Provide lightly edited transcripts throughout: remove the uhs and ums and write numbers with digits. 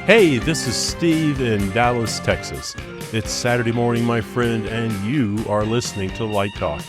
Hey, this is Steve in Dallas, Texas. It's Saturday morning, my friend, and you are listening to Light Talk.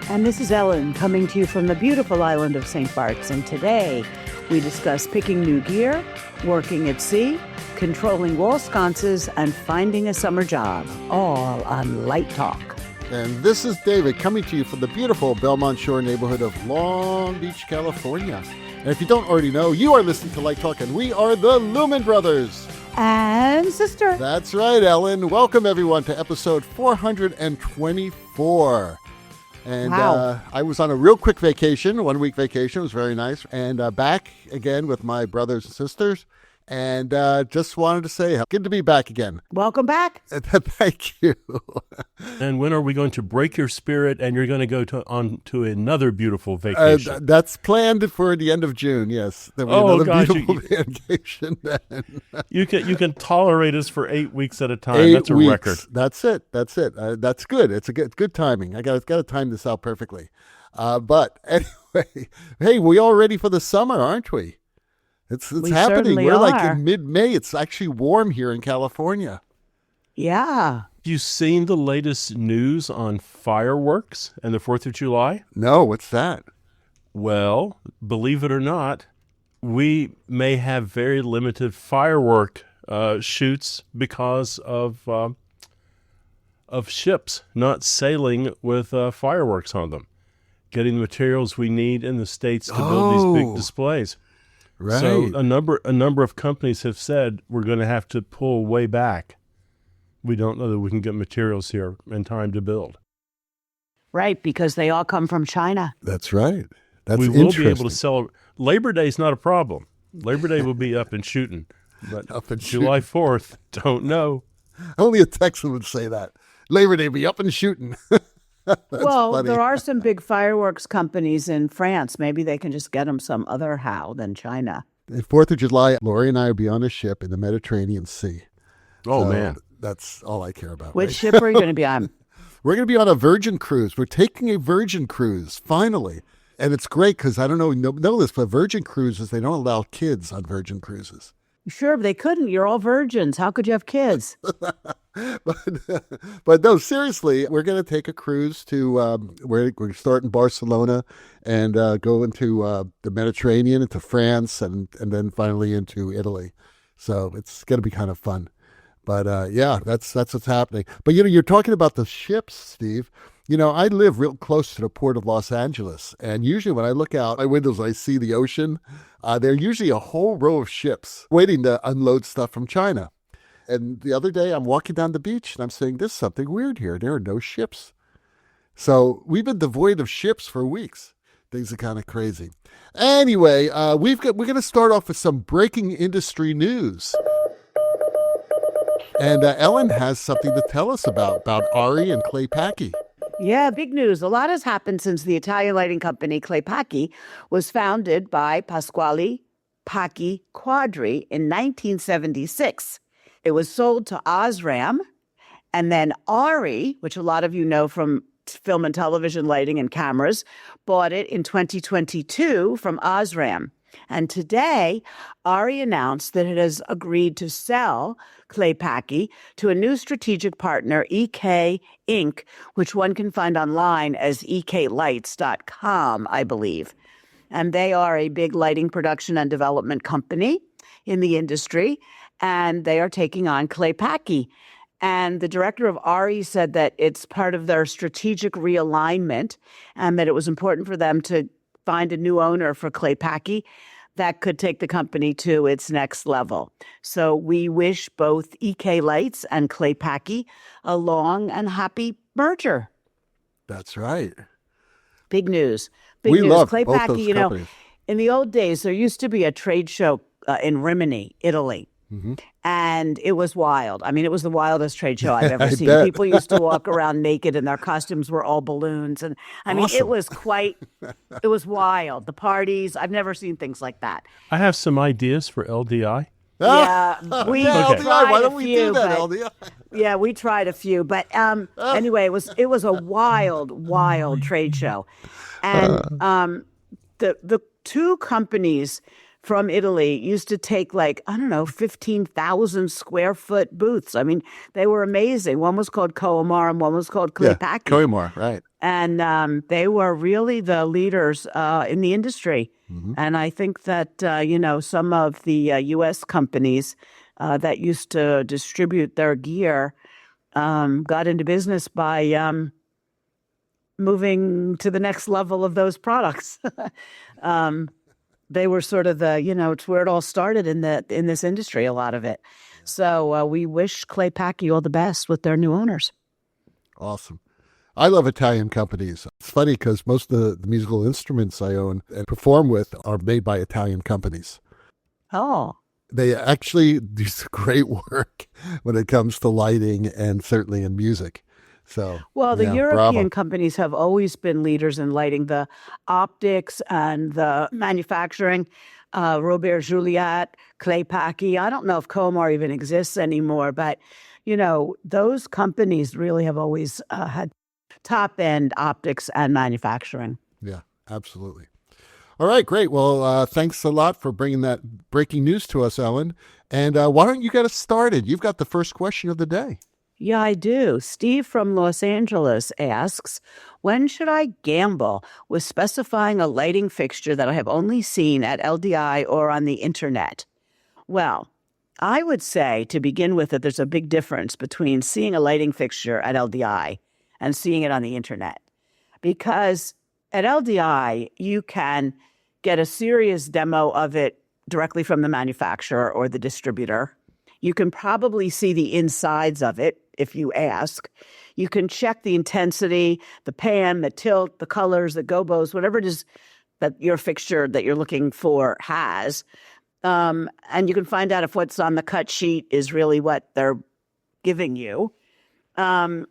And this is Ellen coming to you from the beautiful island of St. Bart's. And today we discuss picking new gear, working at sea, controlling wall sconces, and finding a summer job, all on Light Talk. And this is David coming to you from the beautiful Belmont Shore neighborhood of Long Beach, California. And if you don't already know, you are listening to Light Talk, and we are the Lumen Brothers and Sister. That's right, Ellen. Welcome, everyone, to episode 424. And wow. I was on a real quick vacation, 1-week vacation. It was very nice. And back again with my brothers and sisters. And just wanted to say, good to be back again. Welcome back. Thank you. And when are we going to break your spirit and you're going to go on to another beautiful vacation? That's planned for the end of June, yes. There'll be another beautiful vacation then. You can tolerate us for 8 weeks at a time. That's a record. That's it. That's good. It's a good timing. I got to time this out perfectly. But anyway, hey, we all ready for the summer, aren't we? It's happening. We're like in mid-May. It's actually warm here in California. Yeah. Have you seen the latest news on fireworks and the 4th of July? No, what's that? Well, believe it or not, we may have very limited firework shoots because of ships not sailing with fireworks on them, getting the materials we need in the States to build these big displays. Right. So a number of companies have said we're going to have to pull way back. We don't know that we can get materials here in time to build. Right, because they all come from China. That's right. That's we will be able to sell. Labor Day is not a problem. Labor Day will be up and shooting. But July 4th, don't know. Only a Texan would say that. Labor Day be up and shooting. Well, funny. There are some big fireworks companies in France. Maybe they can just get them some other how than China. The 4th of July, Lori and I will be on a ship in the Mediterranean Sea. Oh, man. That's all I care about. Which ship are you going to be on? We're going to be on a Virgin cruise. We're taking a Virgin cruise, finally. And it's great because I don't know this, but Virgin cruises, they don't allow kids on Virgin cruises. Sure, they couldn't. You're all virgins. How could you have kids? But no, seriously, we're going to take a cruise to, we're going to start in Barcelona and go into the Mediterranean, into France, and then finally into Italy. So it's going to be kind of fun. But yeah, that's what's happening. But, you're talking about the ships, Steve. I live real close to the port of Los Angeles. And usually when I look out my windows, I see the ocean. There are usually a whole row of ships waiting to unload stuff from China. And the other day I'm walking down the beach and I'm saying, there's something weird here. There are no ships. So we've been devoid of ships for weeks. Things are kind of crazy. Anyway, we're going to start off with some breaking industry news. And Ellen has something to tell us about Ari and Clay Paky. Yeah, big news. A lot has happened since the Italian lighting company Clay Paky was founded by Pasquale Paky Quadri in 1976. It was sold to Osram, and then Ari, which a lot of you know from film and television lighting and cameras, bought it in 2022 from Osram. And today, Ari announced that it has agreed to sell Clay Paky to a new strategic partner, EK Inc., which one can find online as eklights.com, I believe. And they are a big lighting production and development company in the industry, and they are taking on Clay Paky. And the director of Ari said that it's part of their strategic realignment and that it was important for them to find a new owner for Clay Paky that could take the company to its next level. So we wish both EK Lights and Clay Paky a long and happy merger. That's right. Big news. We love Clay both Paky, those companies. In the old days, there used to be a trade show in Rimini, Italy. Mm-hmm. And it was wild. I mean, it was the wildest trade show I've ever seen. Bet. People used to walk around naked and their costumes were all balloons. And I mean, it was wild. The parties, I've never seen things like that. I have some ideas for LDI. Yeah, we tried LDI. Why don't a we few, do that, but- LDI? Yeah, we tried a few, but anyway, it was a wild trade show, and the two companies from Italy used to take like, I don't know, 15,000 square foot booths. I mean, they were amazing. One was called Coamar and one was called Yeah, Paky. Koimar, right. And they were really the leaders in the industry. Hmm. And I think that, some of the U.S. companies that used to distribute their gear got into business by moving to the next level of those products. They were sort of it's where it all started in this industry, a lot of it. So we wish Paky all the best with their new owners. Awesome. I love Italian companies. It's funny because most of the musical instruments I own and perform with are made by Italian companies. Oh, They actually do some great work when it comes to lighting and certainly in music. So, well, the yeah, European bravo. companies have always been leaders in lighting, the optics and the manufacturing. Robert Juliet, Paky. I don't know if Comar even exists anymore, but those companies really have always had top end optics and manufacturing. Yeah, absolutely. All right, great. Well, thanks a lot for bringing that breaking news to us, Ellen. And why don't you get us started? You've got the first question of the day. Yeah, I do. Steve from Los Angeles asks, when should I gamble with specifying a lighting fixture that I have only seen at LDI or on the internet? Well, I would say to begin with that there's a big difference between seeing a lighting fixture at LDI and seeing it on the internet. Because at LDI, you can get a serious demo of it directly from the manufacturer or the distributor. You can probably see the insides of it if you ask. You can check the intensity, the pan, the tilt, the colors, the gobos, whatever it is that your fixture that you're looking for has. And you can find out if what's on the cut sheet is really what they're giving you. And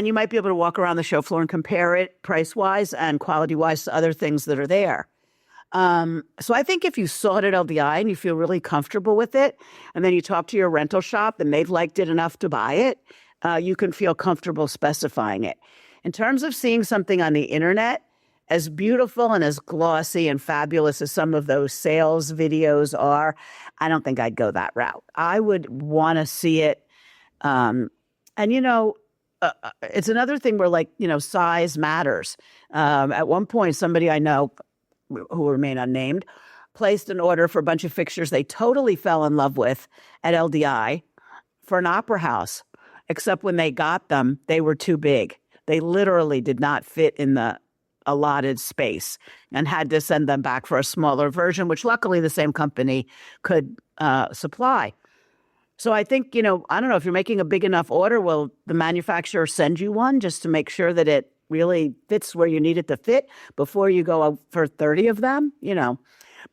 you might be able to walk around the show floor and compare it price-wise and quality-wise to other things that are there. So I think if you saw it at LDI and you feel really comfortable with it, and then you talk to your rental shop and they've liked it enough to buy it, you can feel comfortable specifying it. In terms of seeing something on the internet, as beautiful and as glossy and fabulous as some of those sales videos are, I don't think I'd go that route. I would want to see it. It's another thing where size matters. At one point, somebody I know who will remain unnamed, placed an order for a bunch of fixtures they totally fell in love with at LDI for an opera house, except when they got them, they were too big. They literally did not fit in the allotted space and had to send them back for a smaller version, which luckily the same company could supply. So I think, I don't know, if you're making a big enough order, will the manufacturer send you one just to make sure that it really fits where you need it to fit before you go out for 30 of them,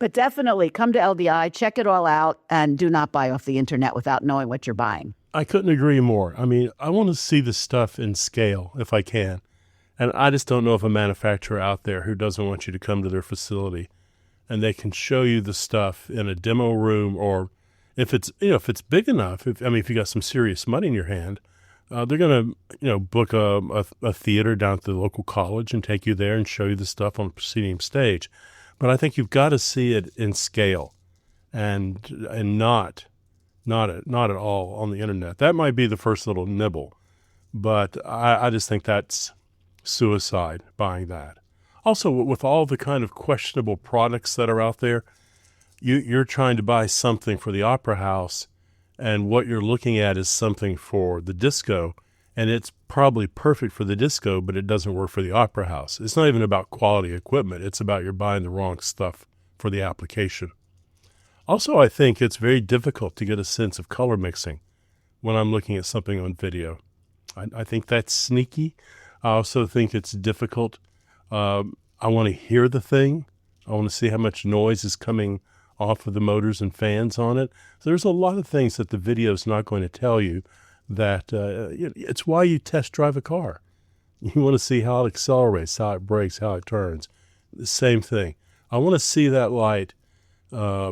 But definitely come to LDI, check it all out, and do not buy off the internet without knowing what you're buying. I couldn't agree more. I mean, I want to see the stuff in scale if I can. And I just don't know of a manufacturer out there who doesn't want you to come to their facility and they can show you the stuff in a demo room, or if it's big enough, if you got some serious money in your hand, they're going to, book a theater down at the local college and take you there and show you the stuff on the proceeding stage. But I think you've got to see it in scale and not at all on the internet. That might be the first little nibble, but I just think that's suicide buying that. Also, with all the kind of questionable products that are out there, you're trying to buy something for the opera house, and what you're looking at is something for the disco, and it's probably perfect for the disco, but it doesn't work for the opera house. It's not even about quality equipment. It's about you're buying the wrong stuff for the application. Also, I think it's very difficult to get a sense of color mixing when I'm looking at something on video. I think that's sneaky. I also think it's difficult. I want to hear the thing. I want to see how much noise is coming off of the motors and fans on it. So there's a lot of things that the video is not going to tell you that it's why you test drive a car. You want to see how it accelerates, how it brakes, how it turns. The same thing. I want to see that light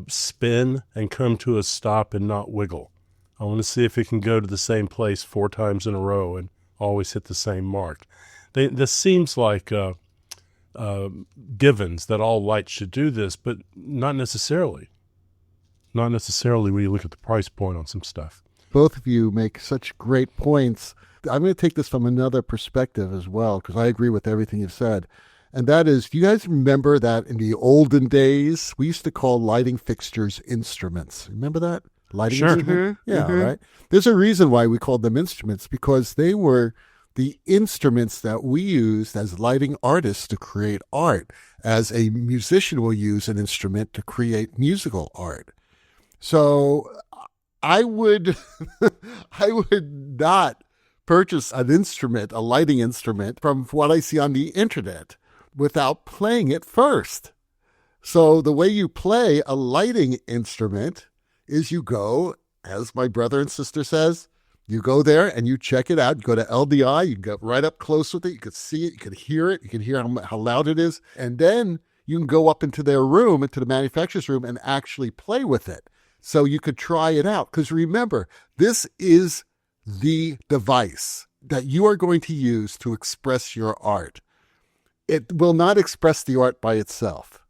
spin and come to a stop and not wiggle. I want to see if it can go to the same place 4 times in a row and always hit the same mark. This seems like givens that all lights should do this, but not necessarily. not necessarily when you look at the price point on some stuff. Both of you make such great points. I'm going to take this from another perspective as well, because I agree with everything you've said. And that is, do you guys remember that in the olden days, we used to call lighting fixtures instruments? Remember that? Lighting Sure. instrument? Yeah, right. There's a reason why we called them instruments, because they were the instruments that we used as lighting artists to create art, as a musician will use an instrument to create musical art. So I would I would not purchase an instrument, a lighting instrument, from what I see on the internet without playing it first. So the way you play a lighting instrument is you go, as my brother and sister says, you go there and you check it out. You go to LDI, you get right up close with it. You can see it, you can hear it, you can hear how loud it is. And then you can go up into their room, into the manufacturer's room, and actually play with it. So you could try it out. Because remember, this is the device that you are going to use to express your art. It will not express the art by itself,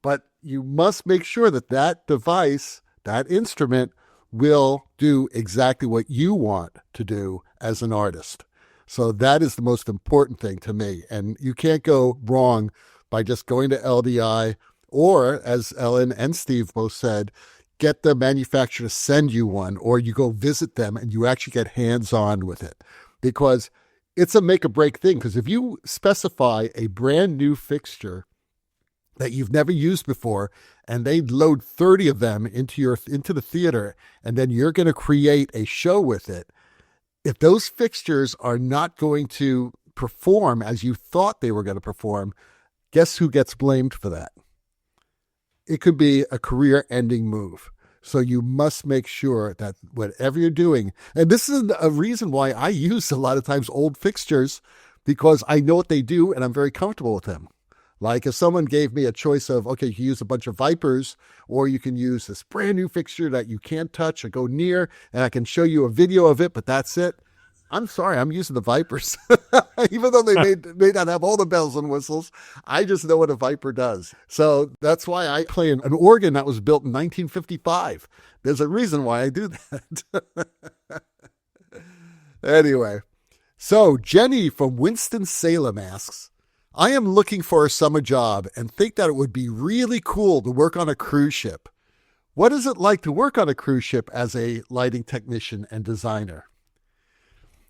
but you must make sure that that device, that instrument, will do exactly what you want to do as an artist. So that is the most important thing to me. And you can't go wrong by just going to LDI, or, as Ellen and Steve both said, get the manufacturer to send you one, or you go visit them and you actually get hands-on with it. Because it's a make or break thing. Because if you specify a brand new fixture that you've never used before, and they load 30 of them into the theater, and then you're going to create a show with it, if those fixtures are not going to perform as you thought they were going to perform, guess who gets blamed for that? It could be a career-ending move. So you must make sure that whatever you're doing, and this is a reason why I use a lot of times old fixtures, because I know what they do and I'm very comfortable with them. Like if someone gave me a choice of, okay, you can use a bunch of Vipers, or you can use this brand new fixture that you can't touch or go near, and I can show you a video of it, but that's it. I'm sorry, I'm using the Vipers. Even though they may not have all the bells and whistles, I just know what a Viper does. So that's why I play an organ that was built in 1955. There's a reason why I do that. Anyway, so Jenny from Winston-Salem asks, I am looking for a summer job and think that it would be really cool to work on a cruise ship. What is it like to work on a cruise ship as a lighting technician and designer?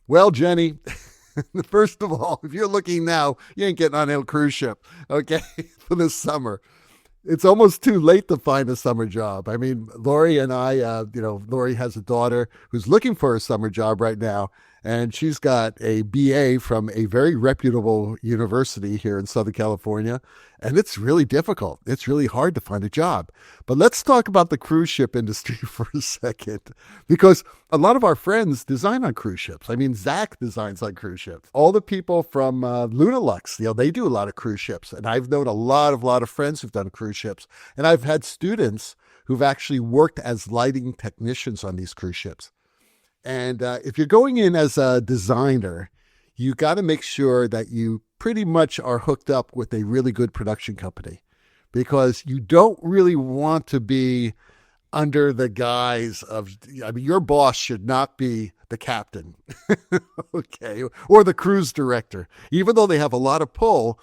Well, Jenny, first of all, if you're looking now, you ain't getting on a cruise ship, okay, for this summer. It's almost too late to find a summer job. I mean, Lori and I, Lori has a daughter who's looking for a summer job right now, and she's got a BA from a very reputable university here in Southern California, and it's really difficult. It's really hard to find a job. But let's talk about the cruise ship industry for a second, because a lot of our friends design on cruise ships. I mean, Zach designs on cruise ships. All the people from Lunalux, they do a lot of cruise ships, and I've known a lot of friends who've done cruise ships, and I've had students who've actually worked as lighting technicians on these cruise ships. And if you're going in as a designer, you got to make sure that you pretty much are hooked up with a really good production company, because you don't really want to be under the guise of, your boss should not be the captain, okay, or the cruise director. Even though they have a lot of pull,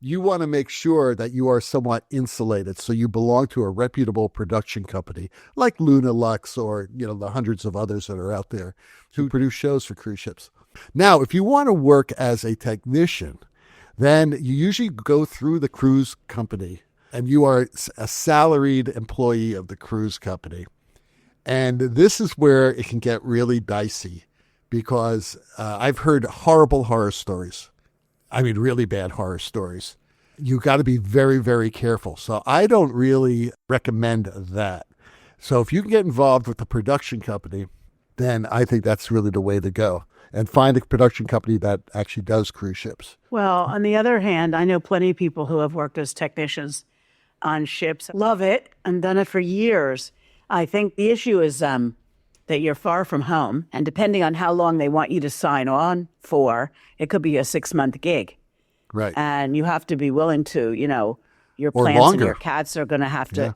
you want to make sure that you are somewhat insulated. So you belong to a reputable production company like Lunalux, or, the hundreds of others that are out there who produce shows for cruise ships. Now, if you want to work as a technician, then you usually go through the cruise company, and you are a salaried employee of the cruise company. And this is where it can get really dicey, because I've heard horrible horror stories. I mean, really bad horror stories. You got to be very, very careful. So I don't really recommend that. So if you can get involved with the production company, then I think that's really the way to go. And find a production company that actually does cruise ships. Well, on the other hand, I know plenty of people who have worked as technicians on ships, love it, and done it for years. I think the issue is that you're far from home, and depending on how long they want you to sign on for, it could be a 6-month gig. Right. And you have to be willing to, your Or plants longer. and your cats are going to have to,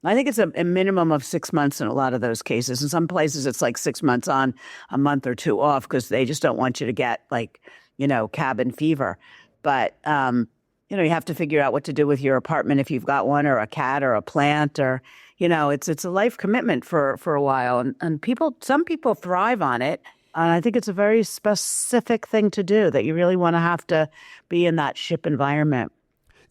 I think it's a minimum of 6 months in a lot of those cases. In some places, it's like 6 months on, a month or two off, because they just don't want you to get like, cabin fever. But, you have to figure out what to do with your apartment if you've got one, or a cat, or a plant, or, it's a life commitment for a while. And some people thrive on it. And I think it's a very specific thing to do, that you really want to have to be in that ship environment.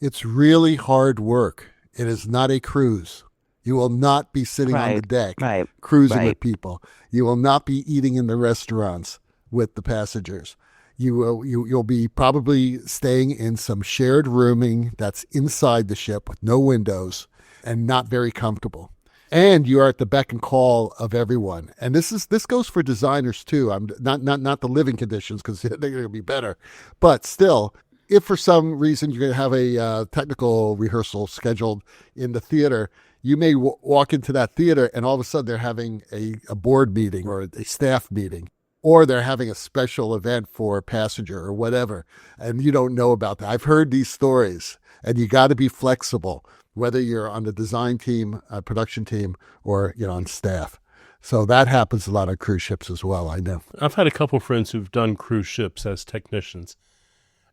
It's really hard work. It is not a cruise. You will not be sitting on the deck cruising with people. You will not be eating in the restaurants with the passengers. You'll be probably staying in some shared rooming that's inside the ship with no windows and not very comfortable. And you are at the beck and call of everyone. And this goes for designers too. I'm not the living conditions, because they're going to be better, but still, if for some reason you're going to have a technical rehearsal scheduled in the theater, you may walk into that theater and all of a sudden they're having a board meeting or a staff meeting, or they're having a special event for a passenger or whatever, and you don't know about that. I've heard these stories, and you got to be flexible, whether you're on the design team, production team, or on staff. So that happens a lot on cruise ships as well, I know. I've had a couple friends who've done cruise ships as technicians,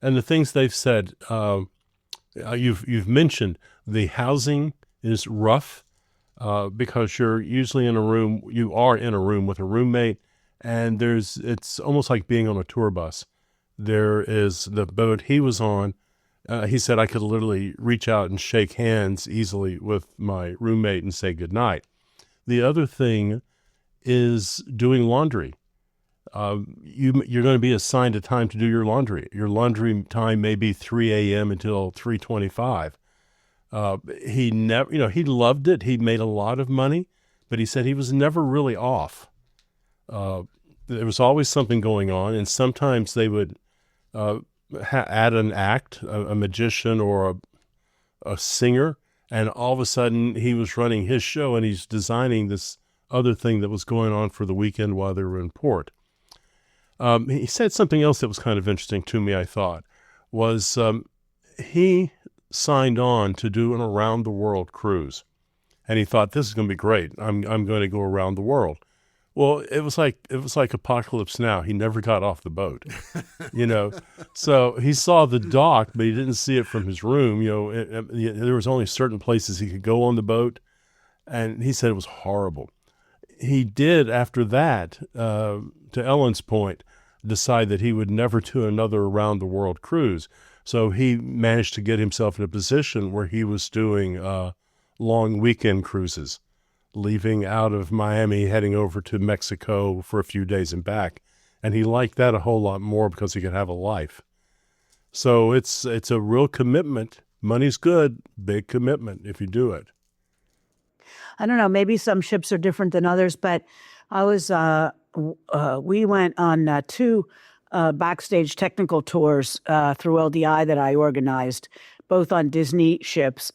and the things they've said, you've mentioned the housing is rough because you're usually in a room. You are in a room with a roommate, and it's almost like being on a tour bus. There is the boat he was on. He said I could literally reach out and shake hands easily with my roommate and say goodnight. The other thing is doing laundry. You're going to be assigned a time to do your laundry. Your laundry time may be 3 a.m. until 3:25. He never, he loved it. He made a lot of money, but he said he was never really off. There was always something going on, and sometimes they would add an act, a magician or a singer, and all of a sudden he was running his show and he's designing this other thing that was going on for the weekend while they were in port. He said something else that was kind of interesting to me, I thought, was he signed on to do an around-the-world cruise. And he thought, this is going to be great. I'm going to go around the world. Well, it was like Apocalypse Now. He never got off the boat, So he saw the dock, but he didn't see it from his room. There was only certain places he could go on the boat, and he said it was horrible. He did, after that, to Ellen's point, decide that he would never do another around-the-world cruise. So he managed to get himself in a position where he was doing long weekend cruises, leaving out of Miami, heading over to Mexico for a few days and back. And he liked that a whole lot more because he could have a life. So it's a real commitment. Money's good, big commitment if you do it. I don't know, maybe some ships are different than others, but we went on 2 backstage technical tours through LDI that I organized, both on Disney ships.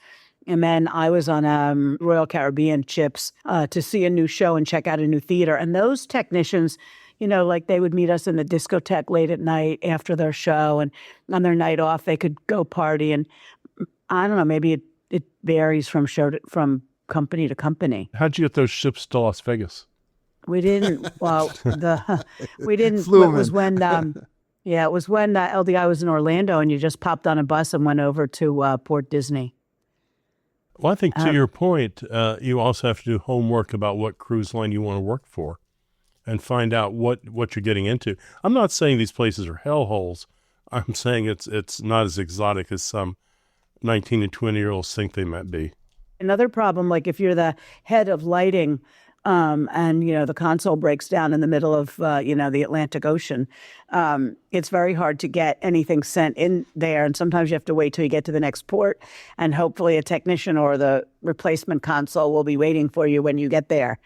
And then I was on Royal Caribbean ships to see a new show and check out a new theater. And those technicians, like they would meet us in the discotheque late at night after their show, and on their night off, they could go party. And I don't know, maybe it varies from company to company. How'd you get those ships to Las Vegas? We didn't. Well, we didn't. Lumen. It was when, it was when LDI was in Orlando, and you just popped on a bus and went over to Port Disney. Well, I think to your point, you also have to do homework about what cruise line you want to work for, and find out what you're getting into. I'm not saying these places are hellholes. I'm saying it's not as exotic as some 19 and 20-year-olds think they might be. Another problem, like if you're the head of lighting, and the console breaks down in the middle of the Atlantic Ocean, it's very hard to get anything sent in there, and sometimes you have to wait till you get to the next port, and hopefully a technician or the replacement console will be waiting for you when you get there.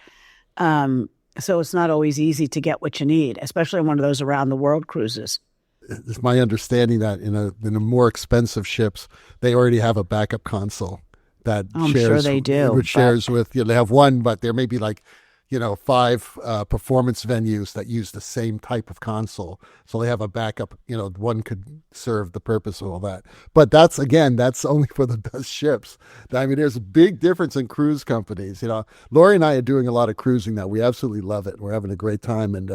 So it's not always easy to get what you need, especially on one of those around the world cruises. It's my understanding that in a more expensive ships, they already have a backup console that I'm shares, sure they do. Which shares with, they have one, but there may be like 5 performance venues that use the same type of console. So they have a backup, one could serve the purpose of all that. But that's only for the best ships. I mean, there's a big difference in cruise companies. Lori and I are doing a lot of cruising now. We absolutely love it. We're having a great time. And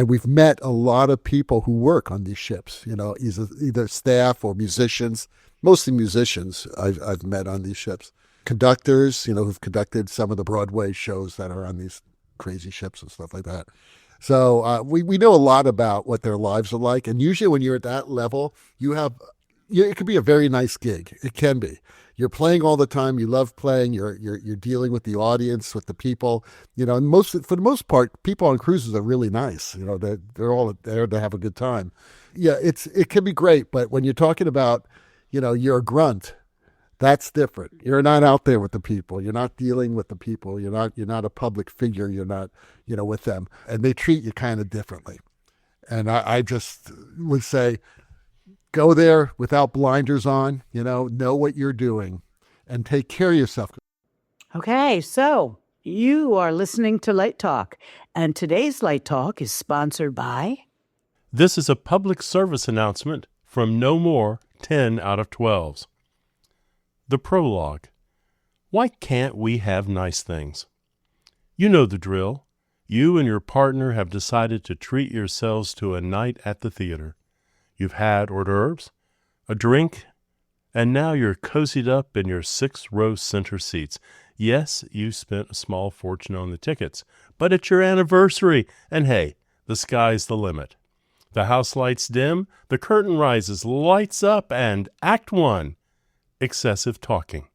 we've met a lot of people who work on these ships, either staff or musicians, mostly musicians I've met on these ships. Conductors, who've conducted some of the Broadway shows that are on these crazy ships and stuff like that. So we know a lot about what their lives are like. And usually when you're at that level, it can be a very nice gig. It can be. You're playing all the time. You love playing. You're dealing with the audience, with the people. And for the most part, people on cruises are really nice. They're all there to have a good time. Yeah, it can be great. But when you're talking about, you're a grunt, that's different. You're not out there with the people. You're not dealing with the people. You're not a public figure. You're not, with them. And they treat you kind of differently. And I just would say, go there without blinders on, know what you're doing and take care of yourself. Okay, so you are listening to Light Talk, and today's Light Talk is sponsored by... This is a public service announcement from No More 10 out of 12s. The prologue. Why can't we have nice things? You know the drill. You and your partner have decided to treat yourselves to a night at the theater. You've had hors d'oeuvres, a drink, and now you're cozied up in your 6-row center seats. Yes, you spent a small fortune on the tickets, but it's your anniversary, and hey, the sky's the limit. The house lights dim, the curtain rises, lights up, and Act 1. Excessive talking.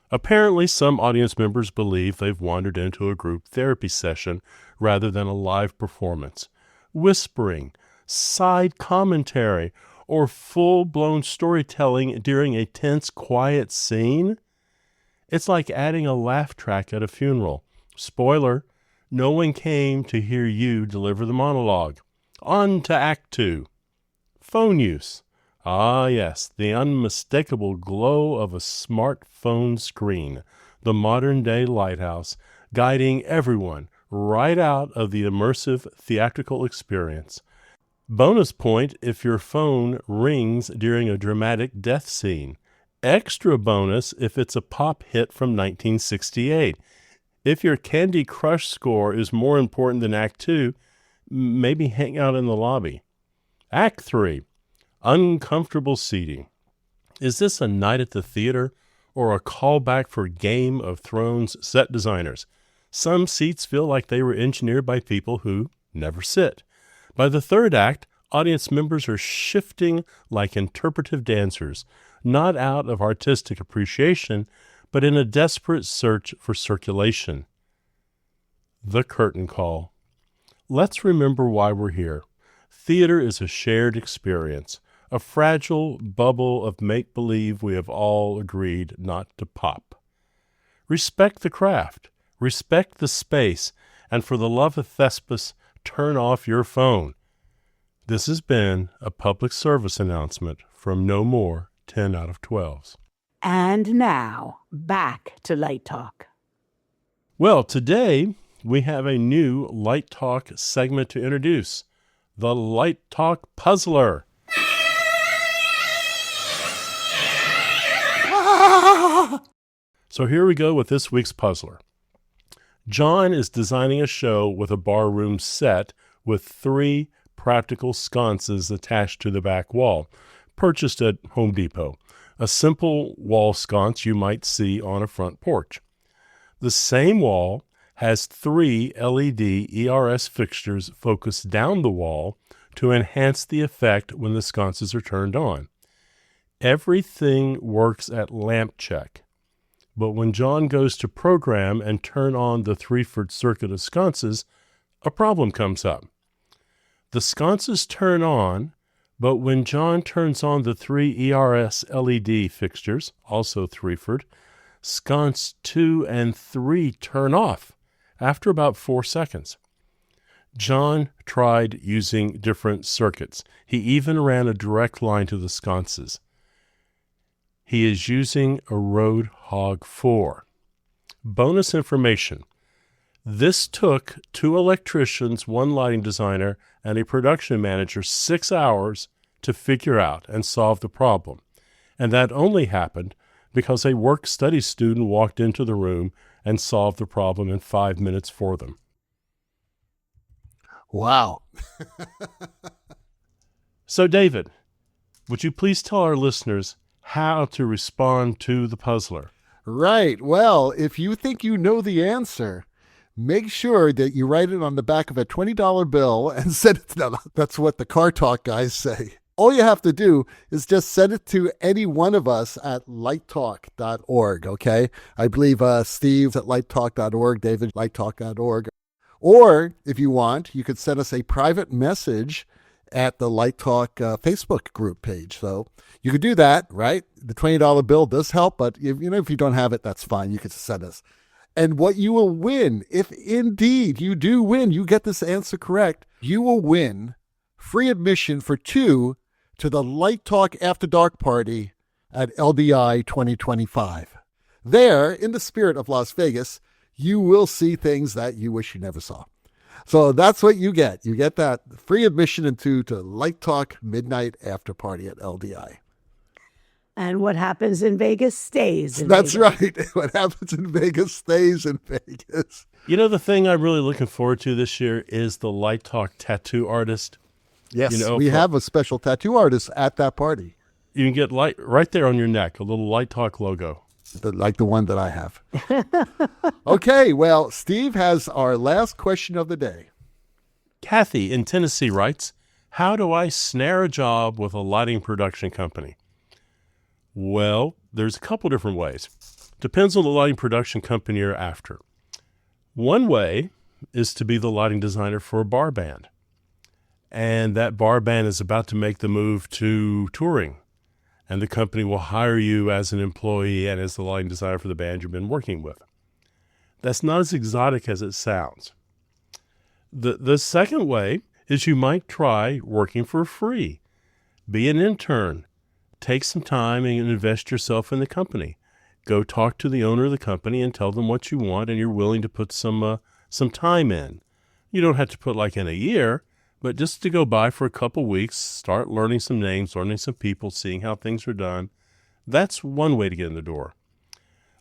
Apparently, some audience members believe they've wandered into a group therapy session rather than a live performance. Whispering, side commentary, or full-blown storytelling during a tense, quiet scene? It's like adding a laugh track at a funeral. Spoiler, no one came to hear you deliver the monologue. On to Act 2. Phone use. Ah, yes, the unmistakable glow of a smartphone screen, the modern-day lighthouse, guiding everyone right out of the immersive theatrical experience. Bonus point if your phone rings during a dramatic death scene. Extra bonus if it's a pop hit from 1968. If your Candy Crush score is more important than Act 2, maybe hang out in the lobby. Act 3. Uncomfortable seating. Is this a night at the theater or a callback for Game of Thrones set designers? Some seats feel like they were engineered by people who never sit. By the third act, audience members are shifting like interpretive dancers, not out of artistic appreciation, but in a desperate search for circulation. The curtain call. Let's remember why we're here. Theater is a shared experience, a fragile bubble of make-believe we have all agreed not to pop. Respect the craft, respect the space, and for the love of Thespis, turn off your phone. This has been a public service announcement from No More 10 out of 12s. And now, back to Light Talk. Well, today we have a new Light Talk segment to introduce, the Light Talk Puzzler. So here we go with this week's puzzler. John is designing a show with a barroom set with 3 practical sconces attached to the back wall, purchased at Home Depot, a simple wall sconce you might see on a front porch. The same wall has 3 LED ERS fixtures focused down the wall to enhance the effect when the sconces are turned on. Everything works at lamp check, but when John goes to program and turn on the Three-foot circuit of sconces, a problem comes up. The sconces turn on, but when John turns on the 3 ERS LED fixtures, also Three-foot, sconce 2 and 3 turn off after about 4 seconds. John tried using different circuits. He even ran a direct line to the sconces. He is using a Road Hog 4. Bonus information. This took 2 electricians, 1 lighting designer, and a production manager 6 hours to figure out and solve the problem. And that only happened because a work-study student walked into the room and solved the problem in 5 minutes for them. Wow. So, David, would you please tell our listeners how to respond to the puzzler? Right. Well, if you think you know the answer, make sure that you write it on the back of a $20 bill and send it. No, that's what the Car Talk guys say. All you have to do is just send it to any one of us at lighttalk.org, okay? I believe Steve's at lighttalk.org, David, lighttalk.org. Or, if you want, you could send us a private message at the Light Talk Facebook group page. So you could do that, right? The $20 bill does help, but if you don't have it, that's fine. You can send us. And what you will win, if indeed you do win, you get this answer correct, you will win free admission for 2 to the Light Talk After Dark party at LDI 2025. There, in the spirit of Las Vegas, you will see things that you wish you never saw. So that's what you get. You get that free admission into to Light Talk Midnight After Party at LDI. And what happens in Vegas stays in That's Vegas. right. What happens in Vegas stays in Vegas. You know, the thing I'm really looking forward to this year is the Light Talk tattoo artist. Yes, You know, we have a special tattoo artist at that party, You can get light right there on your neck, a little Light Talk logo. like the one that I have. Okay, well, Steve has our last question of the day. Kathy in Tennessee writes, how do I snare a job with a lighting production company? Well, there's a couple different ways. Depends on the lighting production company you're after. One way is to be the lighting designer for a bar band. And that bar band is about to make the move to touring. And the company will hire you as an employee and as the lighting designer for the band you've been working with. That's not as exotic as it sounds. The second way is you might try working for free. Be an intern. Take some time and invest yourself in the company. Go talk to the owner of the company and tell them what you want and you're willing to put some time in. You don't have to put like in a year, but just to go by for a couple weeks, start learning some names, learning some people, seeing how things are done. That's one way to get in the door.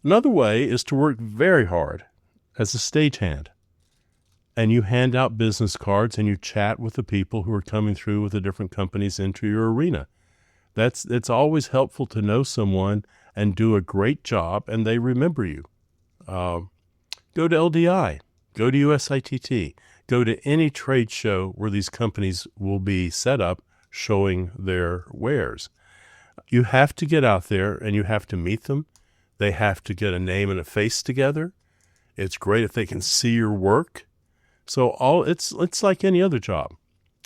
Another way is to work very hard as a stagehand. And you hand out business cards and you chat with the people who are coming through with the different companies into your arena. It's always helpful to know someone and do a great job and they remember you. Go to LDI, go to USITT, go to any trade show where these companies will be set up showing their wares. You have to get out there and you have to meet them. They have to get a name and a face together. It's great if they can see your work. So it's like any other job.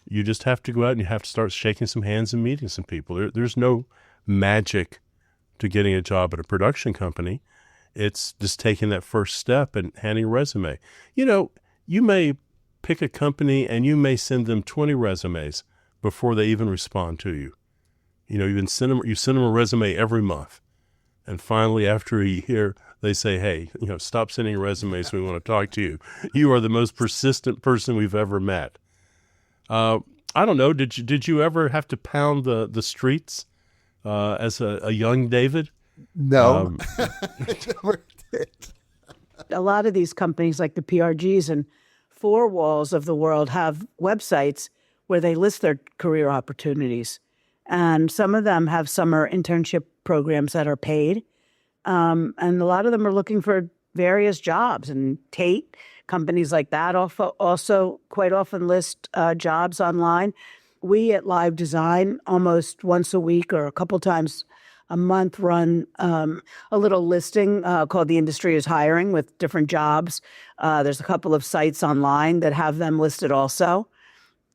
You just have to go out and you have to start shaking some hands and meeting some people. There's no magic to getting a job at a production company. It's just taking that first step and handing a resume. You may pick a company and you may send them 20 resumes before they even respond to you. You send them a resume every month. And finally, after a year, they say, hey, stop sending resumes. We want to talk to you. You are the most persistent person we've ever met. I don't know. Did you ever have to pound the streets as a young David? No, I never did. A lot of these companies like the PRGs and Four Walls of the world have websites where they list their career opportunities. And some of them have summer internship programs that are paid. And a lot of them are looking for various jobs. And Tate, companies like that also quite often list jobs online. We at Live Design almost once a week or a couple times a month run a little listing called The Industry is Hiring with different jobs. There's a couple of sites online that have them listed also.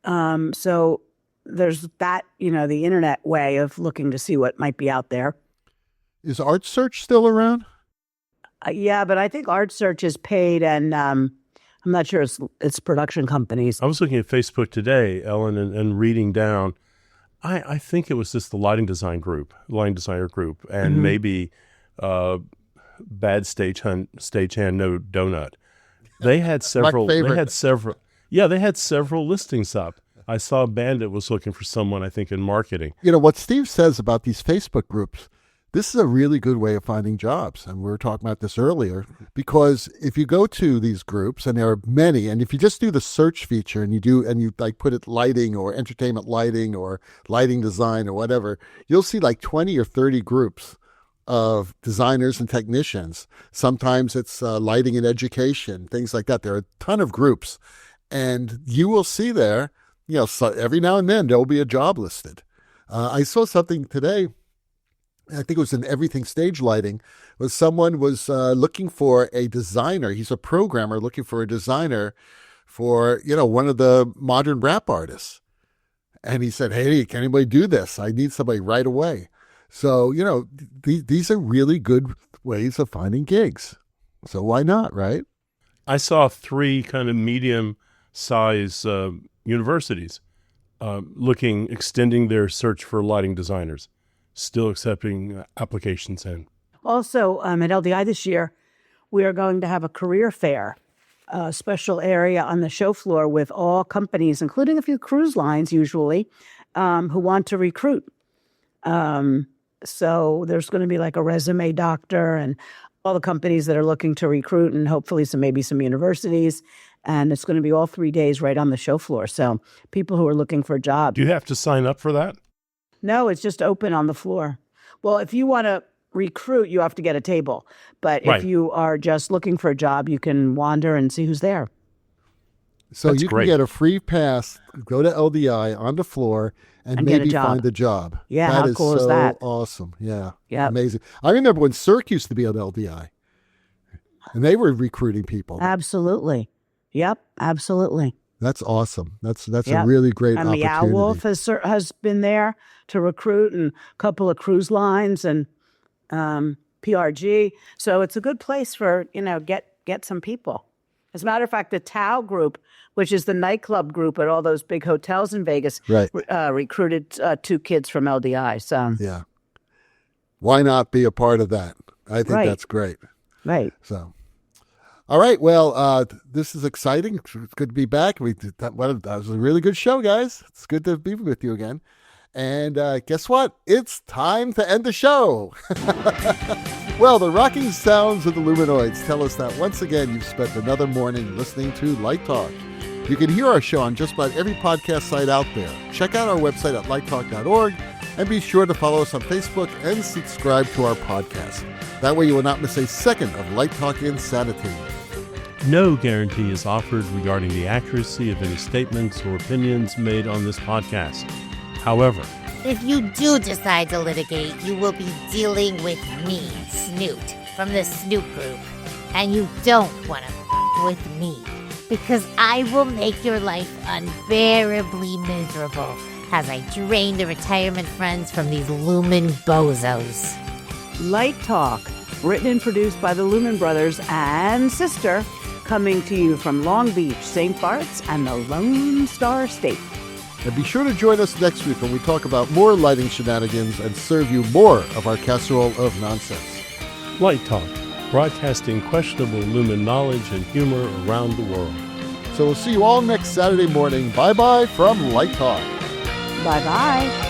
So there's that, the internet way of looking to see what might be out there. Is Art Search still around? Yeah, but I think Art Search is paid, and I'm not sure it's production companies. I was looking at Facebook today, Ellen, and reading down. I think it was just the lighting designer group, and maybe Bad Stagehand No Donut. They had several. favorite. They had several. Yeah, they had several listings up. I saw Bandit was looking for someone, I think, in marketing. You know, what Steve says about these Facebook groups, this is a really good way of finding jobs. And we were talking about this earlier, because if you go to these groups, and there are many, and if you just do the search feature and you like put it lighting or entertainment lighting or lighting design or whatever, you'll see like 20 or 30 groups of designers and technicians. Sometimes it's lighting and education, things like that. There are a ton of groups, and you will see there, you know, so every now and then there will be a job listed. I saw something today, I think it was in Everything Stage Lighting, was someone was looking for a designer. He's a programmer looking for a designer for, you know, one of the modern rap artists. And he said, hey, can anybody do this? I need somebody right away. So, you know, these are really good ways of finding gigs. So why not, right? I saw 3 kind of medium-size universities extending their search for lighting designers, still accepting applications in. Also, at LDI this year, we are going to have a career fair, a special area on the show floor with all companies, including a few cruise lines usually, who want to recruit. So there's going to be like a resume doctor and all the companies that are looking to recruit, and hopefully maybe some universities. And it's going to be all 3 days right on the show floor. So people who are looking for jobs. Do you have to sign up for that? No, it's just open on the floor. Well, if you want to recruit, you have to get a table. But Right. if you are just looking for a job, you can wander and see who's there. So That's you great. can get a free pass, go to LDI on the floor, and And get a maybe job. find a job. Yeah, That how cool is so that? awesome. Yeah. Yep. Amazing. I remember when Cirque used to be on LDI, and they were recruiting people. Absolutely. Yep, absolutely. That's awesome. That's Yep. a really great And opportunity. Meow Wolf has been there to recruit, and a couple of cruise lines and PRG. So it's a good place for, you know, get some people. As a matter of fact, the Tao group, which is the nightclub group at all those big hotels in Vegas, Right. recruited 2 kids from LDI. So Yeah. Why not be a part of that? I think Right. that's great. right. So, all right. Well, this is exciting. It's good to be back. That was a really good show, guys. It's good to be with you again. And guess what? It's time to end the show. Well, the rocking sounds of the Luminoids tell us that once again you've spent another morning listening to Light Talk. You can hear our show on just about every podcast site out there. Check out our website at lighttalk.org, and be sure to follow us on Facebook and subscribe to our podcast. That way you will not miss a second of Light Talk insanity. No guarantee is offered regarding the accuracy of any statements or opinions made on this podcast. However, If you do decide to litigate, you will be dealing with me, Snoot, from the Snoot Group. And you don't want to with me, because I will make your life unbearably miserable as I drain the retirement funds from these Lumen bozos. Light Talk, written and produced by the Lumen Brothers and Sister, coming to you from Long Beach, St. Bart's, and the Lone Star State. And be sure to join us next week when we talk about more lighting shenanigans and serve you more of our casserole of nonsense. Light Talk, broadcasting questionable Lumen knowledge and humor around the world. So we'll see you all next Saturday morning. Bye-bye from Light Talk. Bye-bye.